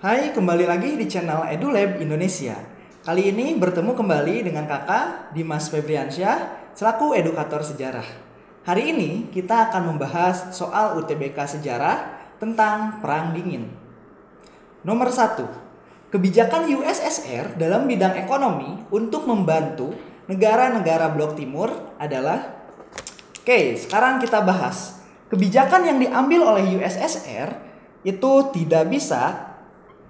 Hai, kembali lagi di channel EduLab Indonesia. Kali ini bertemu kembali dengan kakak Dimas Febriansyah selaku edukator sejarah. Hari ini kita akan membahas soal UTBK sejarah tentang Perang Dingin. Nomor 1. Kebijakan USSR dalam bidang ekonomi untuk membantu negara-negara blok timur adalah. Oke, sekarang kita bahas. Kebijakan yang diambil oleh USSR itu tidak bisa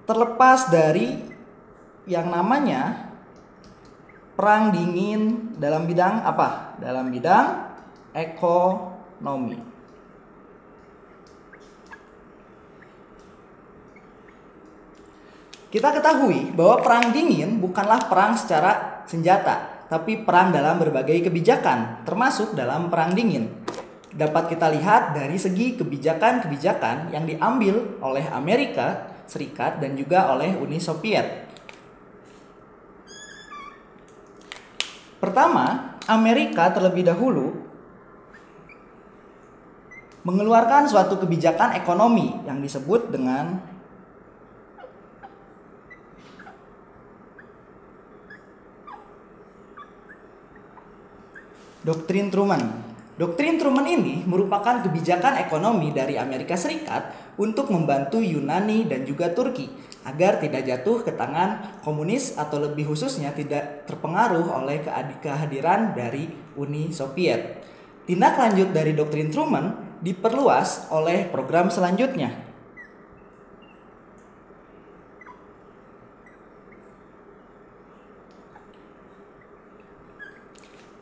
terlepas dari yang namanya Perang Dingin dalam bidang apa? Dalam bidang ekonomi. Kita ketahui bahwa Perang Dingin bukanlah perang secara senjata, tapi perang dalam berbagai kebijakan, termasuk dalam Perang Dingin. Dapat kita lihat dari segi kebijakan-kebijakan yang diambil oleh Amerika Serikat dan juga oleh Uni Soviet. Pertama, Amerika terlebih dahulu mengeluarkan suatu kebijakan ekonomi yang disebut dengan Doktrin Truman. Doktrin Truman ini merupakan kebijakan ekonomi dari Amerika Serikat untuk membantu Yunani dan juga Turki agar tidak jatuh ke tangan komunis atau lebih khususnya tidak terpengaruh oleh kehadiran dari Uni Soviet. Tindak lanjut dari Doktrin Truman diperluas oleh program selanjutnya.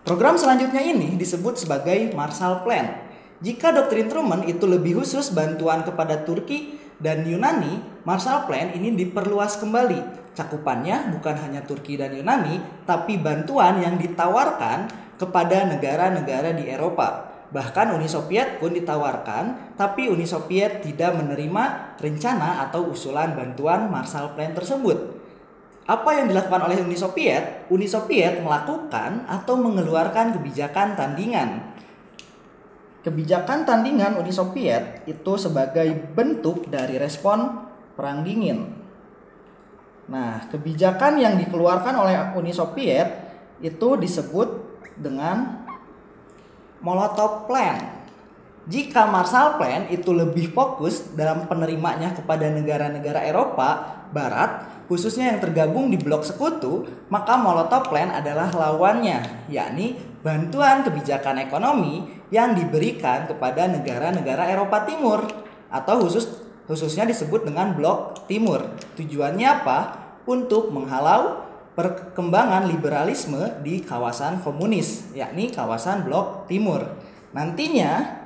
Program selanjutnya ini disebut sebagai Marshall Plan. Jika Doktrin Truman itu lebih khusus bantuan kepada Turki dan Yunani, Marshall Plan ini diperluas kembali. Cakupannya bukan hanya Turki dan Yunani, tapi bantuan yang ditawarkan kepada negara-negara di Eropa. Bahkan Uni Soviet pun ditawarkan, tapi Uni Soviet tidak menerima rencana atau usulan bantuan Marshall Plan tersebut. Apa yang dilakukan oleh Uni Soviet? Uni Soviet melakukan atau mengeluarkan kebijakan tandingan. Kebijakan tandingan Uni Soviet itu sebagai bentuk dari respon Perang Dingin. Nah, kebijakan yang dikeluarkan oleh Uni Soviet itu disebut dengan Molotov Plan. Jika Marshall Plan itu lebih fokus dalam penerimanya kepada negara-negara Eropa Barat, khususnya yang tergabung di blok sekutu, maka Molotov Plan adalah lawannya, yakni bantuan kebijakan ekonomi yang diberikan kepada negara-negara Eropa Timur atau khususnya disebut dengan blok timur. Tujuannya apa? Untuk menghalau perkembangan liberalisme di kawasan komunis, yakni kawasan blok timur. Nantinya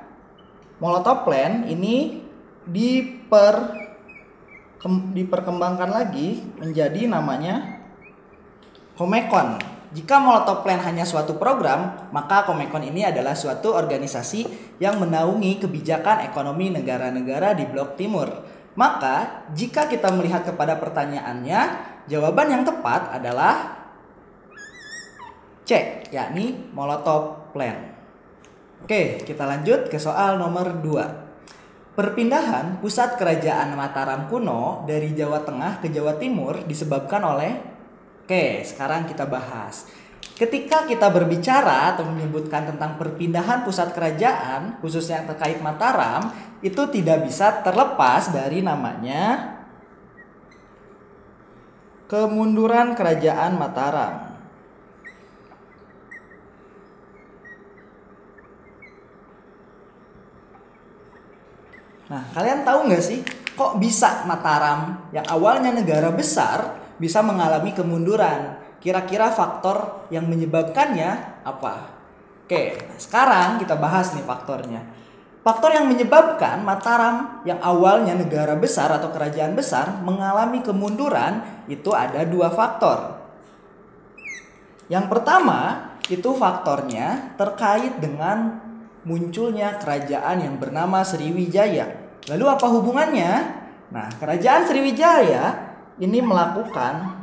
Molotov Plan ini diperkembangkan lagi menjadi namanya Comecon. Jika Molotov Plan hanya suatu program, maka Comecon ini adalah suatu organisasi yang menaungi kebijakan ekonomi negara-negara di blok timur. Maka, jika kita melihat kepada pertanyaannya, jawaban yang tepat adalah C, yakni Molotov Plan. Oke, kita lanjut ke soal nomor 2. Perpindahan pusat kerajaan Mataram kuno dari Jawa Tengah ke Jawa Timur disebabkan oleh. Oke, sekarang kita bahas. Ketika kita berbicara atau menyebutkan tentang perpindahan pusat kerajaan, khususnya yang terkait Mataram, itu tidak bisa terlepas dari namanya kemunduran kerajaan Mataram. Nah, kalian tahu nggak sih, kok bisa Mataram yang awalnya negara besar bisa mengalami kemunduran? Kira-kira faktor yang menyebabkannya apa? Oke, nah sekarang kita bahas nih faktornya. Faktor yang menyebabkan Mataram yang awalnya negara besar atau kerajaan besar mengalami kemunduran itu ada 2 faktor. Yang pertama, itu faktornya terkait dengan munculnya kerajaan yang bernama Sriwijaya. Lalu apa hubungannya? Nah, kerajaan Sriwijaya ini melakukan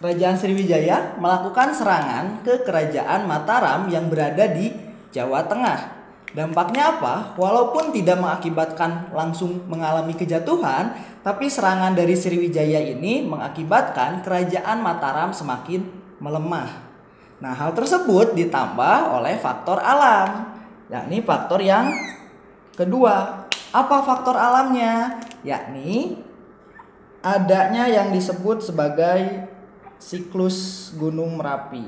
Kerajaan Sriwijaya melakukan serangan ke Kerajaan Mataram yang berada di Jawa Tengah. Dampaknya apa? Walaupun tidak mengakibatkan langsung mengalami kejatuhan, tapi serangan dari Sriwijaya ini mengakibatkan Kerajaan Mataram semakin melemah. Nah, hal tersebut ditambah oleh faktor alam, yakni faktor yang kedua. Apa faktor alamnya? Yakni adanya yang disebut sebagai siklus Gunung Merapi.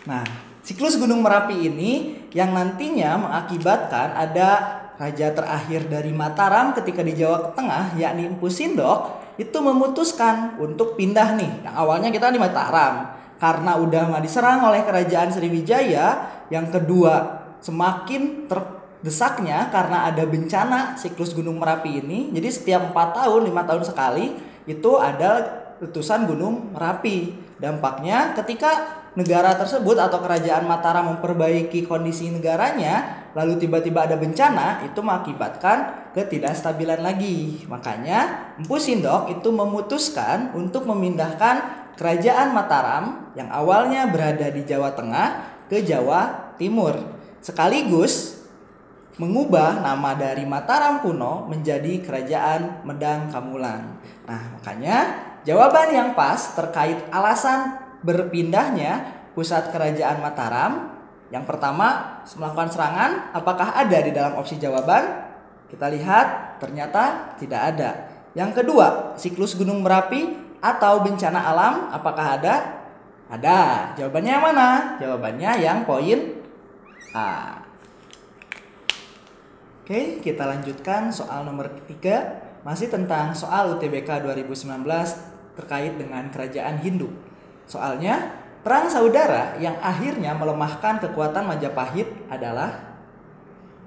Nah, siklus Gunung Merapi ini yang nantinya mengakibatkan ada raja terakhir dari Mataram ketika di Jawa Tengah, yakni Empu Sindok, itu memutuskan untuk pindah nih. Yang awalnya kita di Mataram, karena udah diserang oleh Kerajaan Sriwijaya. Yang kedua, semakin terdesaknya karena ada bencana siklus Gunung Merapi ini. Jadi setiap 4 tahun, 5 tahun sekali itu ada letusan Gunung Merapi. Dampaknya ketika negara tersebut atau Kerajaan Mataram memperbaiki kondisi negaranya, lalu tiba-tiba ada bencana, itu mengakibatkan ketidakstabilan lagi. Makanya Empu Sindok itu memutuskan untuk memindahkan Kerajaan Mataram yang awalnya berada di Jawa Tengah ke Jawa Timur, sekaligus mengubah nama dari Mataram kuno menjadi Kerajaan Medang Kamulang. Nah, makanya jawaban yang pas terkait alasan berpindahnya pusat Kerajaan Mataram, yang pertama melakukan serangan, apakah ada di dalam opsi jawaban? Kita lihat ternyata tidak ada. Yang kedua, siklus Gunung Merapi atau bencana alam, apakah ada? Ada. Jawabannya yang mana? Jawabannya yang poin A. Oke, kita lanjutkan soal nomor 3, masih tentang soal UTBK 2019 terkait dengan kerajaan Hindu. Soalnya, perang saudara yang akhirnya melemahkan kekuatan Majapahit adalah,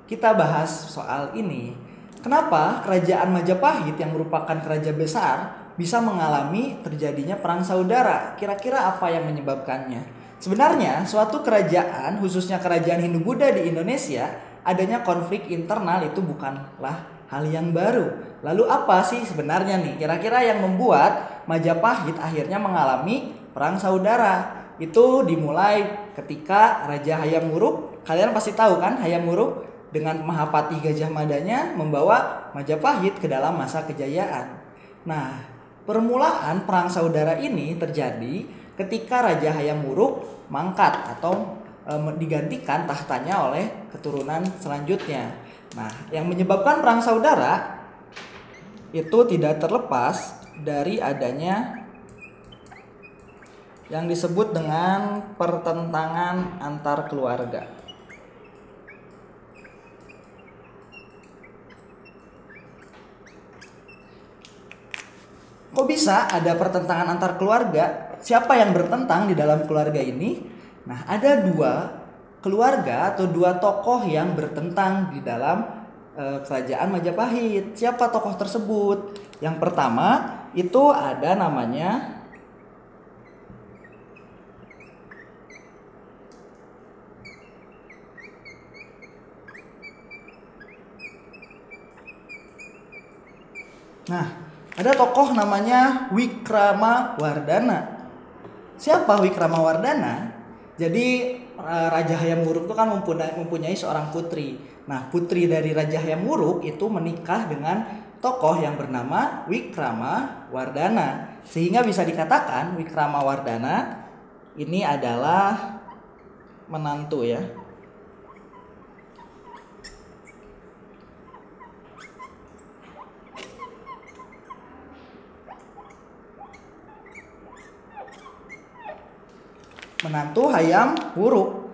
kita bahas soal ini. Kenapa kerajaan Majapahit yang merupakan kerajaan besar bisa mengalami terjadinya perang saudara? Kira-kira apa yang menyebabkannya? Sebenarnya suatu kerajaan, khususnya kerajaan Hindu-Buddha di Indonesia, adanya konflik internal itu bukanlah hal yang baru. Lalu apa sih sebenarnya nih kira-kira yang membuat Majapahit akhirnya mengalami perang saudara? Itu dimulai ketika Raja Hayam Wuruk, kalian pasti tahu kan, Hayam Wuruk dengan Mahapati Gajah Madanya membawa Majapahit ke dalam masa kejayaan. Nah, permulaan perang saudara ini terjadi ketika Raja Hayam Wuruk mangkat atau digantikan tahtanya oleh keturunan selanjutnya. Nah, yang menyebabkan perang saudara itu tidak terlepas dari adanya yang disebut dengan pertentangan antar keluarga. Kok bisa ada pertentangan antar keluarga? Siapa yang bertentang di dalam keluarga ini? Nah, ada 2 keluarga atau 2 tokoh yang bertentang di dalam kerajaan Majapahit. Siapa tokoh tersebut? Yang pertama itu ada namanya ada tokoh namanya Wikramawardhana. Siapa Wikramawardhana? Jadi Raja Hayam Wuruk itu kan mempunyai seorang putri. Nah, putri dari Raja Hayam Wuruk itu menikah dengan tokoh yang bernama Wikramawardhana. Sehingga bisa dikatakan Wikramawardhana ini adalah menantu ya. Menantu Hayam Wuruk.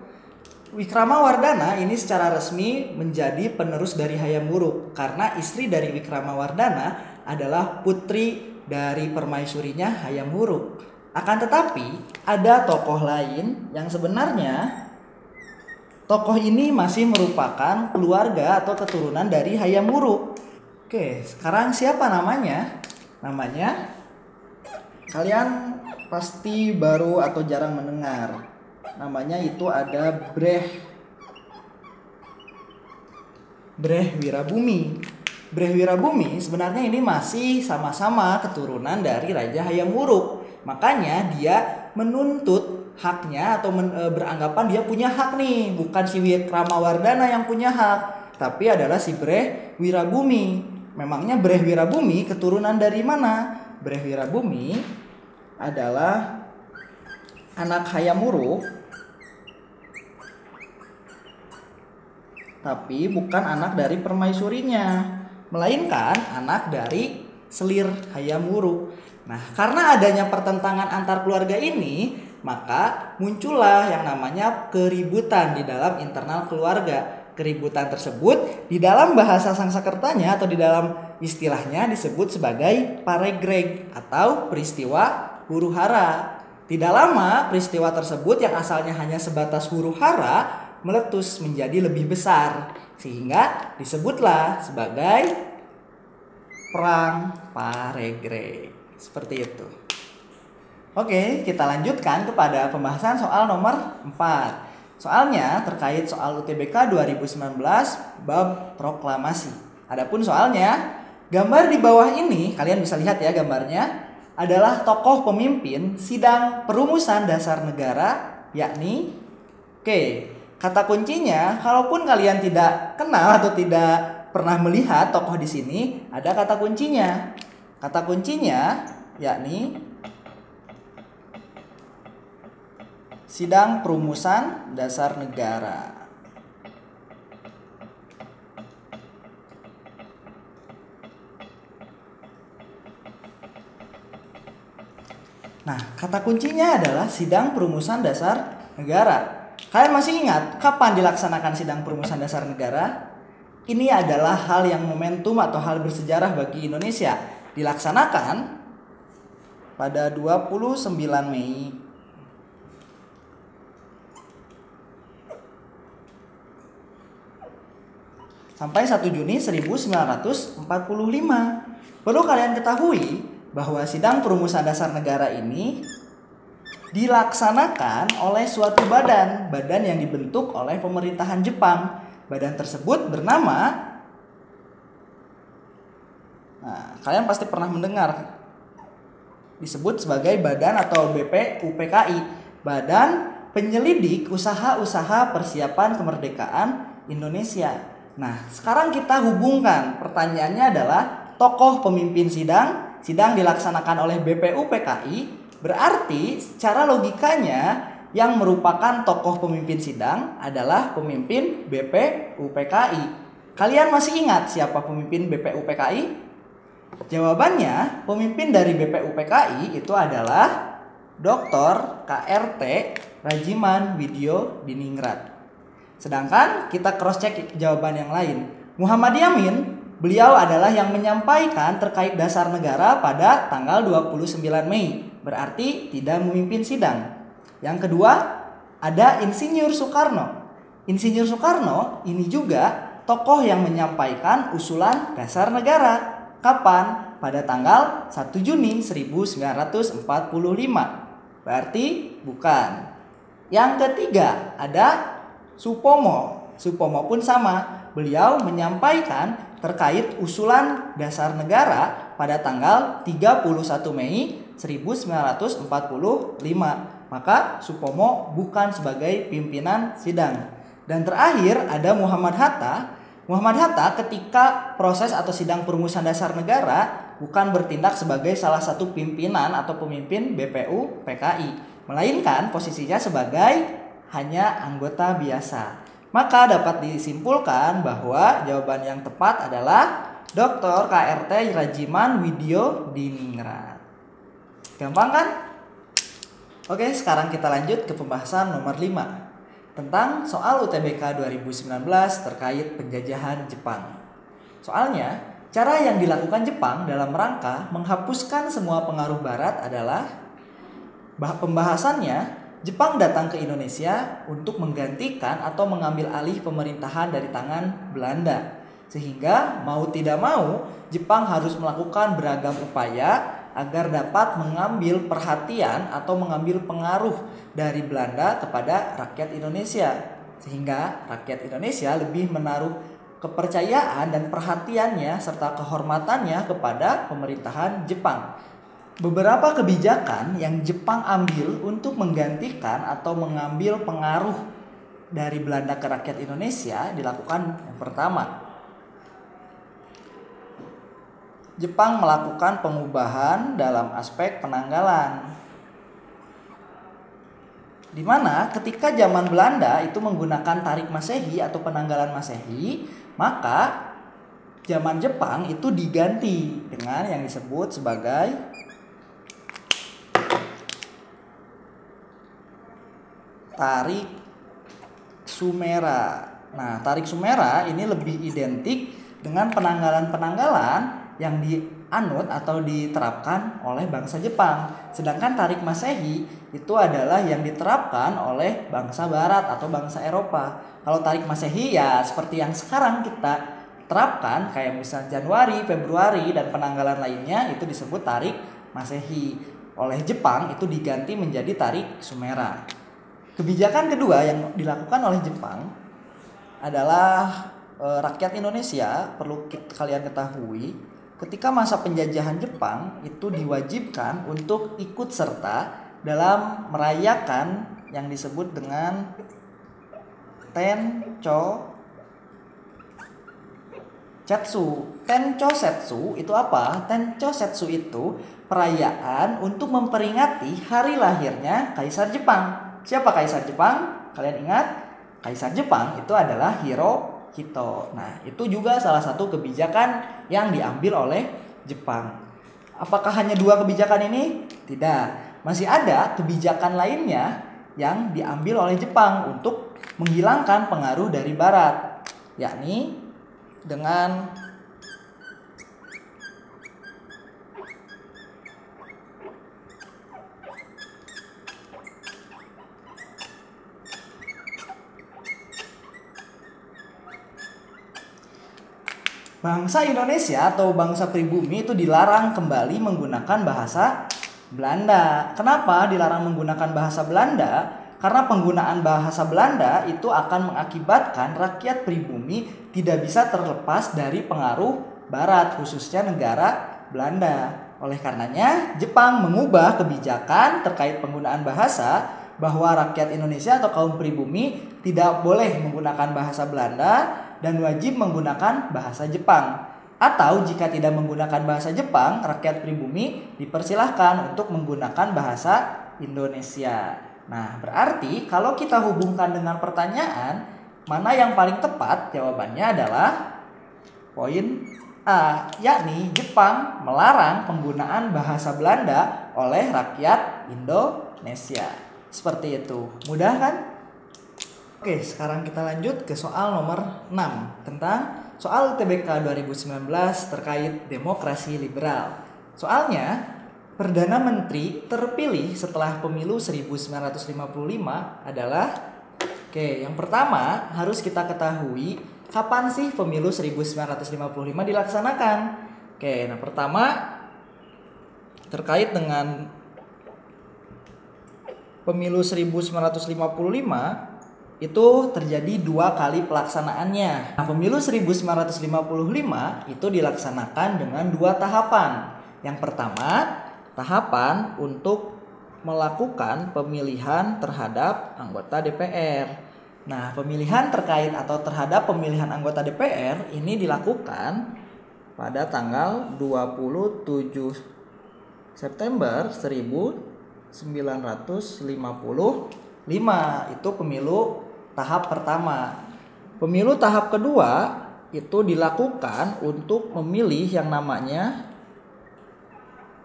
Wikramawardhana ini secara resmi menjadi penerus dari Hayam Wuruk karena istri dari Wikramawardhana adalah putri dari permaisurinya Hayam Wuruk. Akan tetapi ada tokoh lain yang sebenarnya tokoh ini masih merupakan keluarga atau keturunan dari Hayam Wuruk. Oke, sekarang siapa namanya? Namanya kalian pasti baru atau jarang mendengar. Namanya itu ada Breh Wirabumi. Breh Wirabumi sebenarnya ini masih sama-sama keturunan dari Raja Hayam Wuruk. Makanya dia menuntut haknya atau beranggapan dia punya hak nih, bukan si Wikramawardhana yang punya hak, tapi adalah si Breh Wirabumi. Memangnya Breh Wirabumi keturunan dari mana? Breh Wirabumi adalah anak Hayam Wuruk, tapi bukan anak dari permaisurinya, melainkan anak dari selir Hayam Wuruk. Nah, karena adanya pertentangan antar keluarga ini, maka muncullah yang namanya keributan di dalam internal keluarga. Keributan tersebut di dalam bahasa Sangsekertanya atau di dalam istilahnya disebut sebagai paregreg atau peristiwa huru-hara. Tidak lama peristiwa tersebut yang asalnya hanya sebatas huru-hara meletus menjadi lebih besar, sehingga disebutlah sebagai perang paregreg. Seperti itu. Oke, kita lanjutkan kepada pembahasan soal nomor 4. Soalnya terkait soal UTBK 2019 bab proklamasi. Adapun soalnya, gambar di bawah ini kalian bisa lihat ya gambarnya adalah tokoh pemimpin sidang perumusan dasar negara, yakni kata kuncinya, kalaupun kalian tidak kenal atau tidak pernah melihat tokoh di sini, ada kata kuncinya. Kata kuncinya yakni sidang perumusan dasar negara. Nah, kata kuncinya adalah sidang perumusan dasar negara. Kalian masih ingat kapan dilaksanakan sidang perumusan dasar negara? Ini adalah hal yang momentum atau hal bersejarah bagi Indonesia. Dilaksanakan pada 29 Mei sampai 1 Juni 1945. Perlu kalian ketahui bahwa sidang perumusan dasar negara ini dilaksanakan oleh suatu badan yang dibentuk oleh pemerintahan Jepang. Badan tersebut bernama, kalian pasti pernah mendengar disebut sebagai badan atau BPUPKI, Badan Penyelidik Usaha-Usaha Persiapan Kemerdekaan Indonesia. Nah, sekarang kita hubungkan, pertanyaannya adalah tokoh pemimpin sidang dilaksanakan oleh BPUPKI, berarti secara logikanya yang merupakan tokoh pemimpin sidang adalah pemimpin BPUPKI. Kalian masih ingat siapa pemimpin BPUPKI? Jawabannya, pemimpin dari BPUPKI itu adalah Dr. KRT Rajiman Widyo Diningrat. Sedangkan kita cross check jawaban yang lain. Muhammad Yamin, beliau adalah yang menyampaikan terkait dasar negara pada tanggal 29 Mei. Berarti tidak memimpin sidang. Yang kedua, ada Insinyur Soekarno. Insinyur Soekarno ini juga tokoh yang menyampaikan usulan dasar negara. Kapan? Pada tanggal 1 Juni 1945. Berarti bukan. Yang ketiga ada Supomo. Supomo pun sama. Beliau menyampaikan terkait usulan dasar negara pada tanggal 31 Mei 1945. Maka Supomo bukan sebagai pimpinan sidang. Dan terakhir ada Muhammad Hatta. Muhammad Hatta ketika proses atau sidang perumusan dasar negara bukan bertindak sebagai salah satu pimpinan atau pemimpin BPUPKI, melainkan posisinya sebagai hanya anggota biasa. Maka dapat disimpulkan bahwa jawaban yang tepat adalah Dr. KRT Rajiman Widyo Diningrat. Gampang kan? Oke, sekarang kita lanjut ke pembahasan nomor 5 tentang soal UTBK 2019 terkait penjajahan Jepang. Soalnya, cara yang dilakukan Jepang dalam rangka menghapuskan semua pengaruh Barat adalah pembahasannya Jepang datang ke Indonesia untuk menggantikan atau mengambil alih pemerintahan dari tangan Belanda. Sehingga mau tidak mau Jepang harus melakukan beragam upaya agar dapat mengambil perhatian atau mengambil pengaruh dari Belanda kepada rakyat Indonesia, sehingga rakyat Indonesia lebih menaruh kepercayaan dan perhatiannya serta kehormatannya kepada pemerintahan Jepang. Beberapa kebijakan yang Jepang ambil untuk menggantikan atau mengambil pengaruh dari Belanda ke rakyat Indonesia dilakukan yang pertama. Jepang melakukan pengubahan dalam aspek penanggalan. Di mana ketika zaman Belanda itu menggunakan tarik Masehi atau penanggalan Masehi, maka zaman Jepang itu diganti dengan yang disebut sebagai tarik Sumera. Nah, tarik Sumera ini lebih identik dengan penanggalan-penanggalan yang dianut atau diterapkan oleh bangsa Jepang. Sedangkan tarik Masehi itu adalah yang diterapkan oleh bangsa Barat atau bangsa Eropa. Kalau tarik Masehi ya seperti yang sekarang kita terapkan, kayak misalnya Januari, Februari, dan penanggalan lainnya itu disebut tarik Masehi. Oleh Jepang itu diganti menjadi tarik Sumera. Kebijakan kedua yang dilakukan oleh Jepang adalah rakyat Indonesia perlu kalian ketahui, ketika masa penjajahan Jepang itu diwajibkan untuk ikut serta dalam merayakan yang disebut dengan Tencho Setsu. Tencho Setsu itu apa? Tencho Setsu itu perayaan untuk memperingati hari lahirnya Kaisar Jepang. Siapa Kaisar Jepang? Kalian ingat? Kaisar Jepang itu adalah Hirohito. Nah, itu juga salah satu kebijakan yang diambil oleh Jepang. Apakah hanya dua kebijakan ini? Tidak. Masih ada kebijakan lainnya yang diambil oleh Jepang untuk menghilangkan pengaruh dari Barat, yakni dengan bangsa Indonesia atau bangsa pribumi itu dilarang kembali menggunakan bahasa Belanda. Kenapa dilarang menggunakan bahasa Belanda? Karena penggunaan bahasa Belanda itu akan mengakibatkan rakyat pribumi tidak bisa terlepas dari pengaruh Barat, khususnya negara Belanda. Oleh karenanya, Jepang mengubah kebijakan terkait penggunaan bahasa bahwa rakyat Indonesia atau kaum pribumi tidak boleh menggunakan bahasa Belanda dan wajib menggunakan bahasa Jepang. Atau jika tidak menggunakan bahasa Jepang, rakyat pribumi dipersilahkan untuk menggunakan bahasa Indonesia. Nah, berarti kalau kita hubungkan dengan pertanyaan, mana yang paling tepat? Jawabannya adalah poin A, yakni Jepang melarang penggunaan bahasa Belanda oleh rakyat Indonesia. Seperti itu. Mudah kan? Oke, sekarang kita lanjut ke soal nomor 6 tentang soal UTBK 2019 terkait demokrasi liberal. Soalnya, Perdana Menteri terpilih setelah pemilu 1955 adalah yang pertama harus kita ketahui kapan sih pemilu 1955 dilaksanakan. Nah pertama terkait dengan pemilu 1955 itu terjadi 2 kali pelaksanaannya. Nah, pemilu 1955 itu dilaksanakan dengan 2 tahapan. Yang pertama, tahapan untuk melakukan pemilihan terhadap anggota DPR. Nah, pemilihan terkait atau terhadap pemilihan anggota DPR ini dilakukan pada tanggal 27 September 1955. Itu pemilu tahap pertama. Pemilu tahap kedua itu dilakukan untuk memilih yang namanya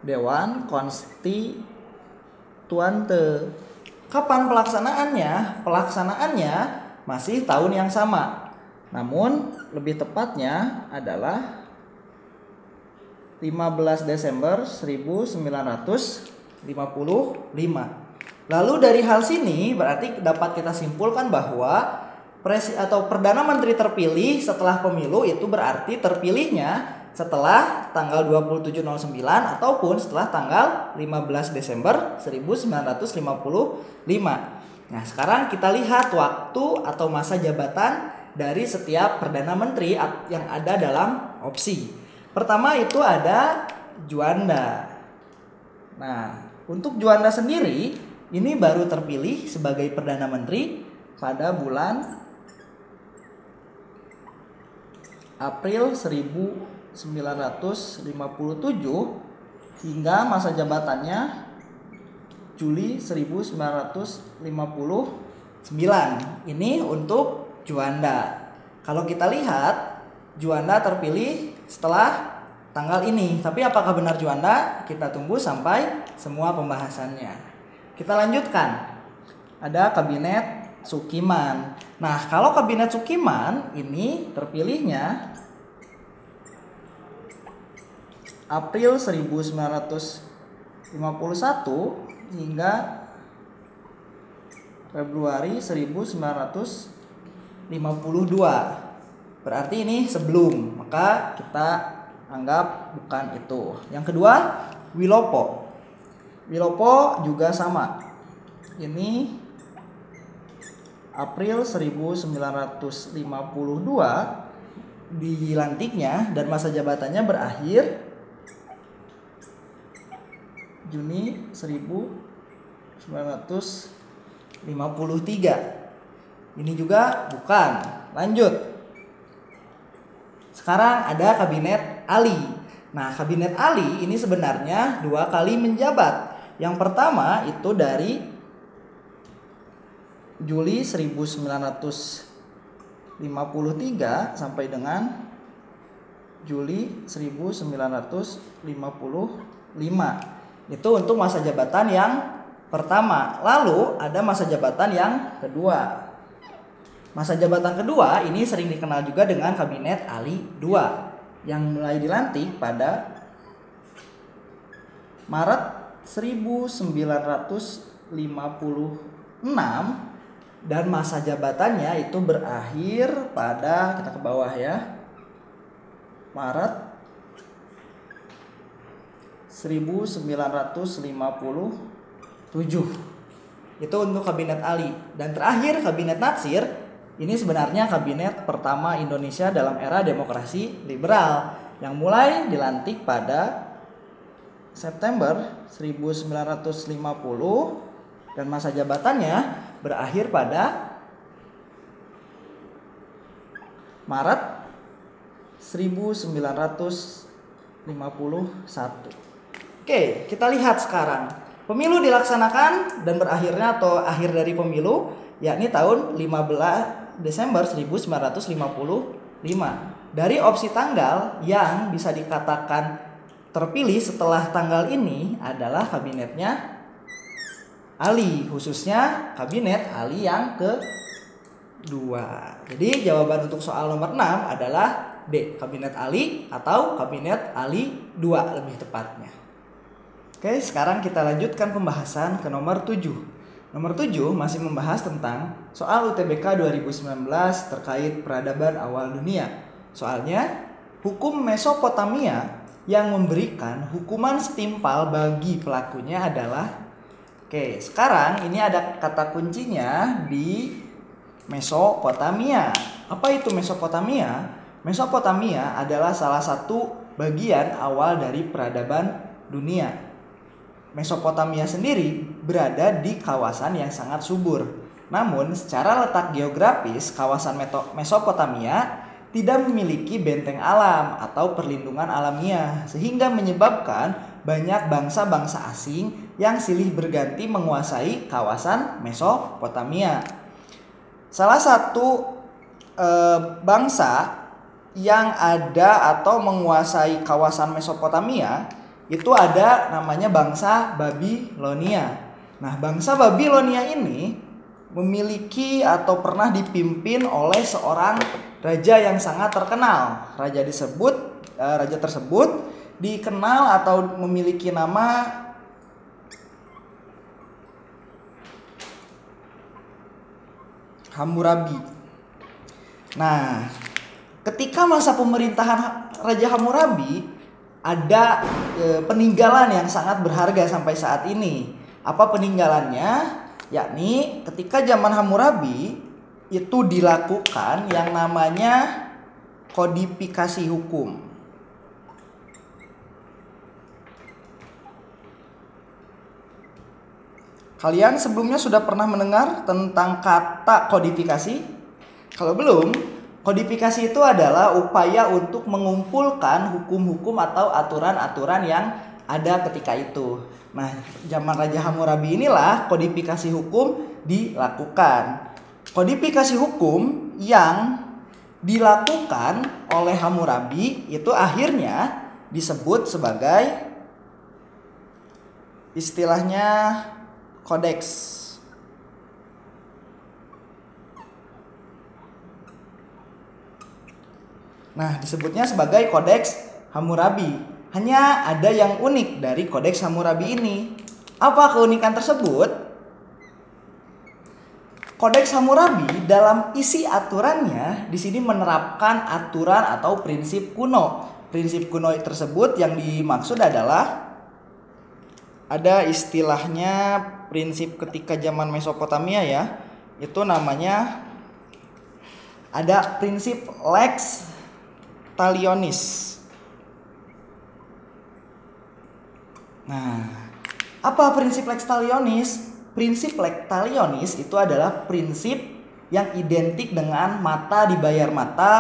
Dewan Konstituante. Kapan pelaksanaannya? Pelaksanaannya masih tahun yang sama. Namun lebih tepatnya adalah 15 Desember 1955. Lalu dari hal sini berarti dapat kita simpulkan bahwa Perdana Menteri terpilih setelah pemilu itu berarti terpilihnya setelah tanggal 2709 ataupun setelah tanggal 15 Desember 1955. Nah, sekarang kita lihat waktu atau masa jabatan dari setiap Perdana Menteri yang ada dalam opsi. Pertama itu ada Juanda. Nah, untuk Juanda sendiri ini baru terpilih sebagai Perdana Menteri pada bulan April 1957 hingga masa jabatannya Juli 1959. Ini untuk Juanda. Kalau kita lihat, Juanda terpilih setelah tanggal ini. Tapi apakah benar Juanda? Kita tunggu sampai semua pembahasannya. Kita lanjutkan. Ada Kabinet Sukiman. Nah, kalau Kabinet Sukiman ini terpilihnya April 1951 hingga Februari 1952. Berarti ini sebelum, maka kita anggap bukan itu. Yang kedua, Wilopo. Wilopo juga sama. Ini April 1952 dilantiknya dan masa jabatannya berakhir Juni 1953. Ini juga bukan. Lanjut. Sekarang ada Kabinet Ali. Nah, Kabinet Ali ini sebenarnya 2 kali menjabat. Yang pertama itu dari Juli 1953 sampai dengan Juli 1955. Itu untuk masa jabatan yang pertama. Lalu ada masa jabatan yang kedua. Masa jabatan kedua ini sering dikenal juga dengan Kabinet Ali II yang mulai dilantik pada Maret 1956 dan masa jabatannya itu berakhir pada, kita ke bawah ya, Maret 1957. Itu untuk Kabinet Ali. Dan terakhir Kabinet Natsir. Ini sebenarnya kabinet pertama Indonesia dalam era demokrasi liberal yang mulai dilantik pada September 1950 dan masa jabatannya berakhir pada Maret 1951. Oke, kita lihat sekarang. Pemilu dilaksanakan dan berakhirnya atau akhir dari pemilu yakni tahun 15 Desember 1955. Dari opsi tanggal yang bisa dikatakan terpilih setelah tanggal ini adalah kabinetnya Ali, khususnya Kabinet Ali yang kedua. Jadi jawaban untuk soal nomor 6 adalah D, Kabinet Ali atau Kabinet Ali II lebih tepatnya. Oke, sekarang kita lanjutkan pembahasan ke nomor 7. Nomor 7 masih membahas tentang soal UTBK 2019 terkait peradaban awal dunia. Soalnya, hukum Mesopotamia yang memberikan hukuman setimpal bagi pelakunya adalah, oke, sekarang ini ada kata kuncinya di Mesopotamia. Apa itu Mesopotamia? Mesopotamia adalah salah satu bagian awal dari peradaban dunia. Mesopotamia sendiri berada di kawasan yang sangat subur. Namun secara letak geografis, kawasan Mesopotamia tidak memiliki benteng alam atau perlindungan alamiah, sehingga menyebabkan banyak bangsa-bangsa asing yang silih berganti menguasai kawasan Mesopotamia. Salah satu bangsa yang ada atau menguasai kawasan Mesopotamia itu ada namanya bangsa Babilonia. Nah, bangsa Babilonia ini memiliki atau pernah dipimpin oleh seorang raja yang sangat terkenal. Raja tersebut dikenal atau memiliki nama Hammurabi. Nah, ketika masa pemerintahan Raja Hammurabi ada peninggalan yang sangat berharga sampai saat ini. Apa peninggalannya? Yakni ketika zaman Hammurabi itu dilakukan yang namanya kodifikasi hukum. Kalian sebelumnya sudah pernah mendengar tentang kata kodifikasi? Kalau belum, kodifikasi itu adalah upaya untuk mengumpulkan hukum-hukum atau aturan-aturan yang ada ketika itu. Nah, zaman Raja Hammurabi inilah kodifikasi hukum dilakukan. Kodifikasi hukum yang dilakukan oleh Hammurabi itu akhirnya disebut sebagai istilahnya kodeks. Nah, disebutnya sebagai kodeks Hammurabi. Hanya ada yang unik dari kodeks Hammurabi ini. Apa keunikan tersebut? Kodeks Hammurabi dalam isi aturannya di sini menerapkan aturan atau prinsip kuno. Prinsip kuno tersebut yang dimaksud adalah ada istilahnya prinsip ketika zaman Mesopotamia ya. Itu namanya ada prinsip lex talionis. Nah, apa prinsip lex talionis? Prinsip lex talionis itu adalah prinsip yang identik dengan mata dibayar mata,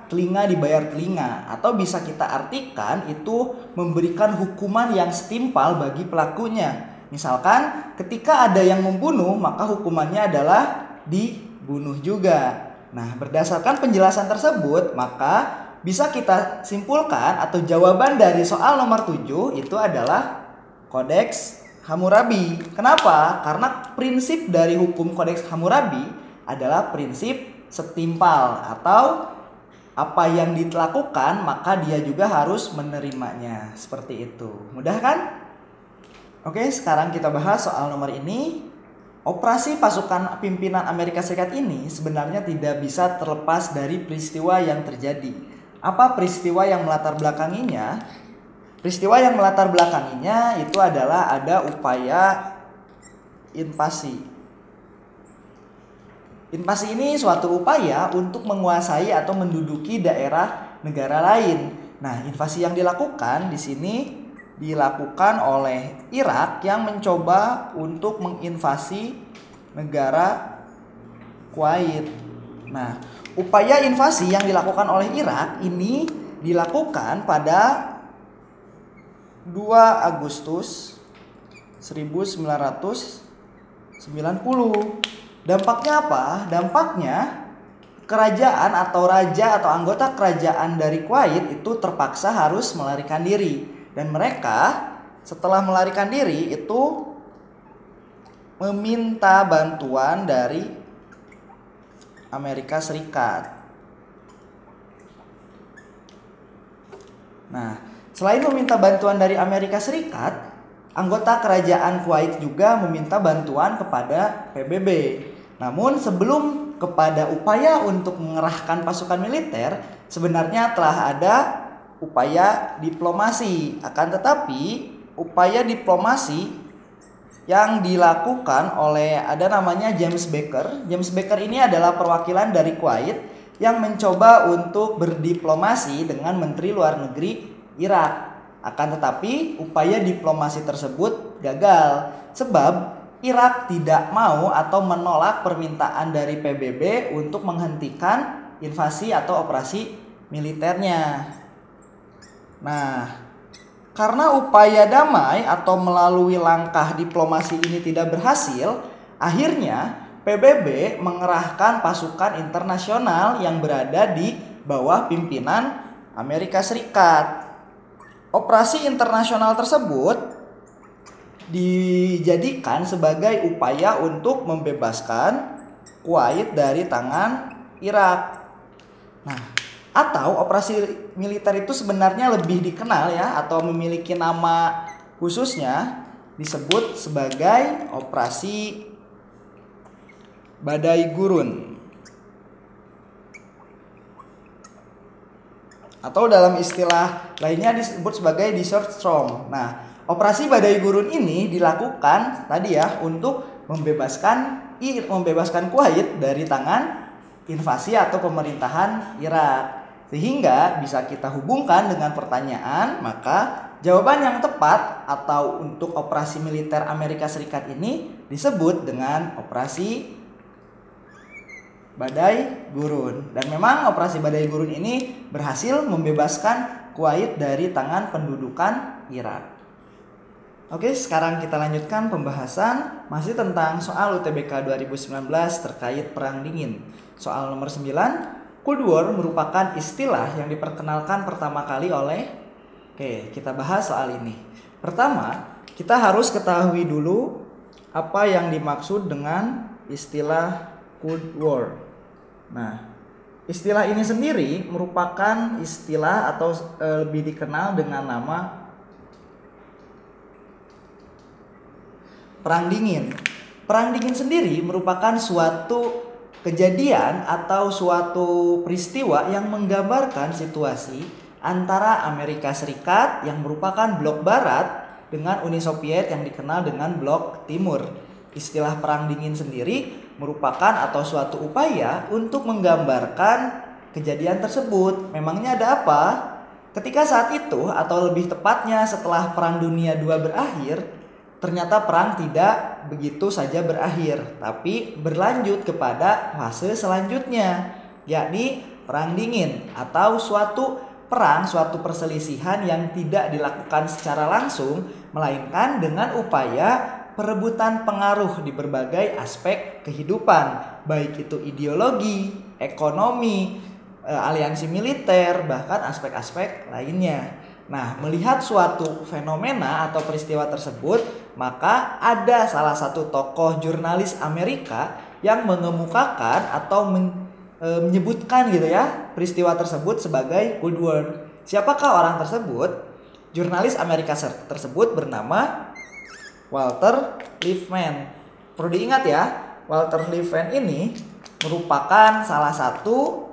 telinga dibayar telinga, atau bisa kita artikan itu memberikan hukuman yang setimpal bagi pelakunya. Misalkan ketika ada yang membunuh, maka hukumannya adalah dibunuh juga. Nah, berdasarkan penjelasan tersebut, maka bisa kita simpulkan atau jawaban dari soal nomor 7 itu adalah kodeks Hammurabi. Kenapa? Karena prinsip dari hukum kodeks Hammurabi adalah prinsip setimpal, atau apa yang dilakukan maka dia juga harus menerimanya. Seperti itu. Mudah kan? Oke, sekarang kita bahas soal nomor ini. Operasi pasukan pimpinan Amerika Serikat ini sebenarnya tidak bisa terlepas dari peristiwa yang terjadi. Apa peristiwa yang melatar belakanginya? Peristiwa yang melatar belakanginya itu adalah ada upaya invasi. Invasi ini suatu upaya untuk menguasai atau menduduki daerah negara lain. Nah, invasi yang dilakukan di sini dilakukan oleh Irak yang mencoba untuk menginvasi negara Kuwait. Nah, upaya invasi yang dilakukan oleh Irak ini dilakukan pada 2 Agustus 1990. Dampaknya apa? Dampaknya kerajaan atau raja atau anggota kerajaan dari Kuwait itu terpaksa harus melarikan diri. Dan mereka setelah melarikan diri itu meminta bantuan dari Amerika Serikat. Nah, selain meminta bantuan dari Amerika Serikat, anggota kerajaan Kuwait juga meminta bantuan kepada PBB. Namun sebelum kepada upaya untuk mengerahkan pasukan militer, sebenarnya telah ada upaya diplomasi. Akan tetapi upaya diplomasi yang dilakukan oleh ada namanya James Baker. James Baker ini adalah perwakilan dari Kuwait yang mencoba untuk berdiplomasi dengan Menteri Luar Negeri Irak. Akan tetapi upaya diplomasi tersebut gagal sebab Irak tidak mau atau menolak permintaan dari PBB untuk menghentikan invasi atau operasi militernya. Nah, karena upaya damai atau melalui langkah diplomasi ini tidak berhasil, akhirnya PBB mengerahkan pasukan internasional yang berada di bawah pimpinan Amerika Serikat. Operasi internasional tersebut dijadikan sebagai upaya untuk membebaskan Kuwait dari tangan Irak. Nah, atau operasi militer itu sebenarnya lebih dikenal ya, atau memiliki nama khususnya disebut sebagai operasi Badai Gurun, atau dalam istilah lainnya disebut sebagai Desert Storm. Nah, operasi Badai Gurun ini dilakukan tadi ya untuk membebaskan Kuwait dari tangan invasi atau pemerintahan Irak. Sehingga bisa kita hubungkan dengan pertanyaan, maka jawaban yang tepat atau untuk operasi militer Amerika Serikat ini disebut dengan operasi Badai Gurun. Dan memang operasi Badai Gurun ini berhasil membebaskan Kuwait dari tangan pendudukan Irak. Oke, sekarang kita lanjutkan pembahasan masih tentang soal UTBK 2019 terkait Perang Dingin. Soal nomor 9, Cold War merupakan istilah yang diperkenalkan pertama kali oleh... Oke, kita bahas soal ini. Pertama, kita harus ketahui dulu apa yang dimaksud dengan istilah Cold War. Nah, istilah ini sendiri merupakan istilah atau lebih dikenal dengan nama Perang Dingin. Perang Dingin sendiri merupakan suatu kejadian atau suatu peristiwa yang menggambarkan situasi antara Amerika Serikat yang merupakan blok barat dengan Uni Soviet yang dikenal dengan blok timur. Istilah Perang Dingin sendiri merupakan atau suatu upaya untuk menggambarkan kejadian tersebut. Memangnya ada apa? Ketika saat itu atau lebih tepatnya setelah Perang Dunia II berakhir, ternyata perang tidak begitu saja berakhir, tapi berlanjut kepada fase selanjutnya, yakni Perang Dingin atau suatu perang, suatu perselisihan yang tidak dilakukan secara langsung, melainkan dengan upaya perebutan pengaruh di berbagai aspek kehidupan, baik itu ideologi, ekonomi, aliansi militer, bahkan aspek-aspek lainnya. Nah, melihat suatu fenomena atau peristiwa tersebut, maka ada salah satu tokoh jurnalis Amerika yang mengemukakan atau menyebutkan gitu ya peristiwa tersebut sebagai Cold War. Siapakah orang tersebut? Jurnalis Amerika tersebut bernama Walter Lippmann. Perlu diingat ya, Walter Lippmann ini merupakan salah satu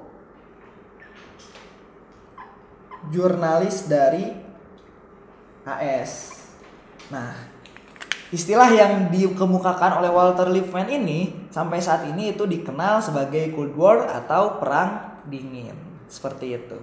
jurnalis dari AS. Nah, istilah yang dikemukakan oleh Walter Lippmann ini sampai saat ini itu dikenal sebagai Cold War atau Perang Dingin. Seperti itu.